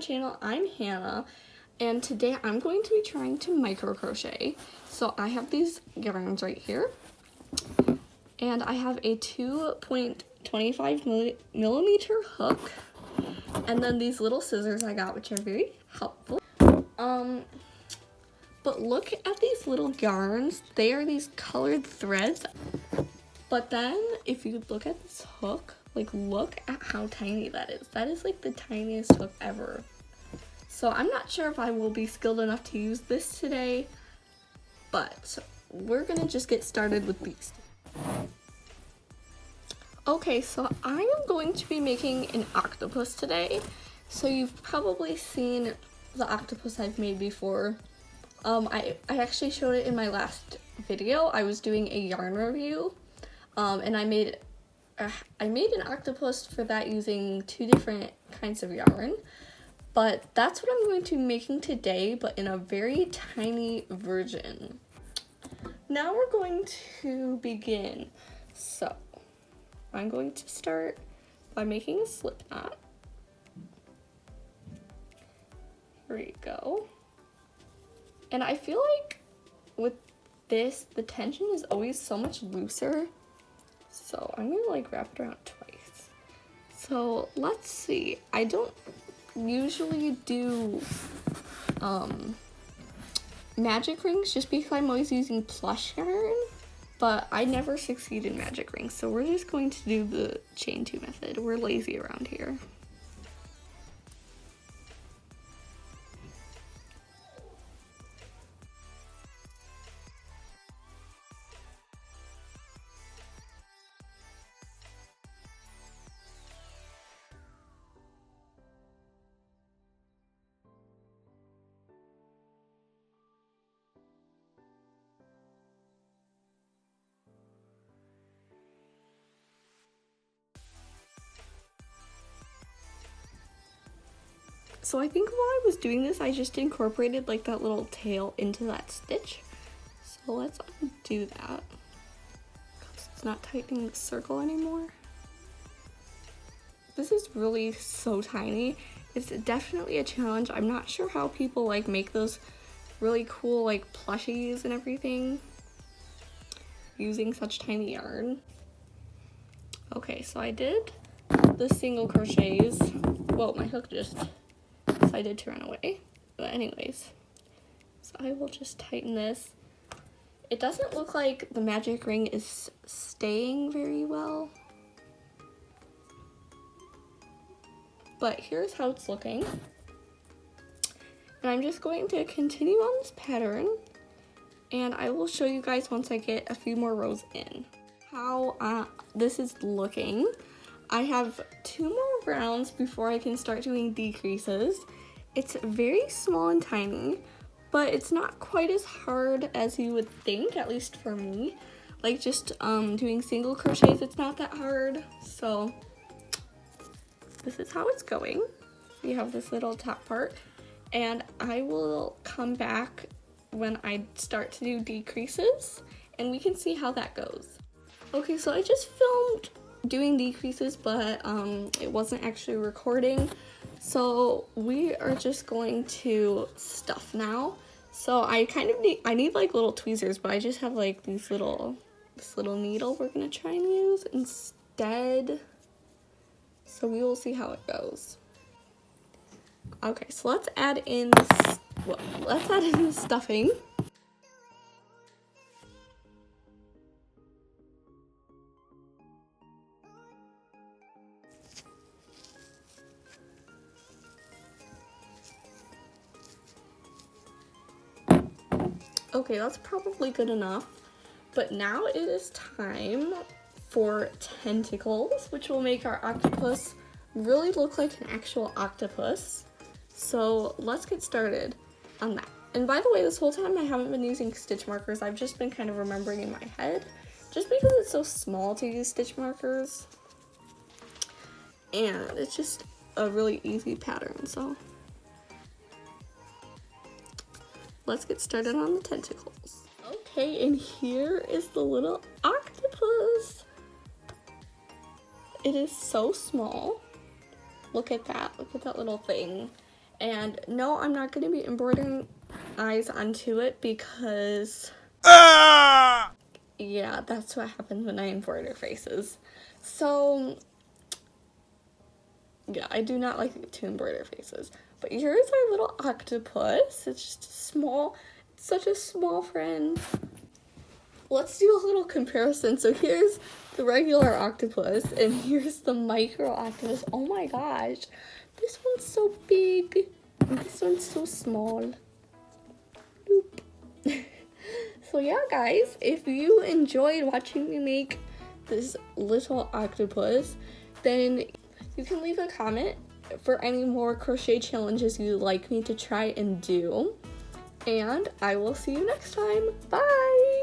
channel. I'm Hannah, and today I'm going to be trying to micro crochet. So I have these yarns right here, and I have a 2.25 millimeter hook, and then these little scissors I got, which are very helpful. But look at these little yarns. They are these colored threads. But then if you look at this hook, like look at how tiny that is. That is like the tiniest hook ever. So I'm not sure if I will be skilled enough to use this today, but we're gonna just get started with these. Okay, so I am going to be making an octopus today. So you've probably seen the octopus I've made before. I actually showed it in my last video. I was doing a yarn review, and I made an octopus for that using 2 different kinds of yarn. But that's what I'm going to be making today, but in a very tiny version. Now we're going to begin. So I'm going to start by making a slip knot. Here we go. And I feel like with this, the tension is always so much looser. So I'm gonna like wrap it around twice. So let's see. I don't usually do magic rings just because I'm always using plush yarn, but I never succeed in magic rings. So we're just going to do the chain 2 method. We're lazy around here. So I think while I was doing this, I just incorporated like that little tail into that stitch. So let's undo that, because it's not tightening the circle anymore. This is really so tiny. It's definitely a challenge. I'm not sure how people like make those really cool like plushies and everything using such tiny yarn. Okay, so I did the single crochets. Whoa, my hook just decided to run away. But anyways, so I will just tighten this. It doesn't look like the magic ring is staying very well, but here's how it's looking. And I'm just going to continue on this pattern, and I will show you guys once I get a few more rows in how this is looking. I have 2 more rounds before I can start doing decreases. It's very small and tiny, but it's not quite as hard as you would think, at least for me. Like just doing single crochets, it's not that hard. So this is how it's going. We have this little top part, and I will come back when I start to do decreases, and we can see how that goes. Okay, so I just filmed doing decreases, but it wasn't actually recording. So we are just going to stuff now. So I need like little tweezers, but I just have like this little needle we're gonna try and use instead. So we will see how it goes. Okay, so let's add in the stuffing. Okay, that's probably good enough. But now it is time for tentacles, which will make our octopus really look like an actual octopus. So let's get started on that. And by the way, this whole time I haven't been using stitch markers. I've just been kind of remembering in my head, just because it's so small to use stitch markers. And it's just a really easy pattern, so let's get started on the tentacles. Okay, and here is the little octopus. It is so small. Look at that little thing. And no, I'm not going to be embroidering eyes onto it because, yeah, that's what happens when I embroider faces. So, yeah, I do not like to embroider faces. But here's our little octopus. It's just such a small friend. Let's do a little comparison. So here's the regular octopus, and here's the micro octopus. Oh my gosh, this one's so big, and this one's so small. Boop. So yeah, guys, if you enjoyed watching me make this little octopus, then you can leave a comment for any more crochet challenges you'd like me to try and do. And I will see you next time. Bye!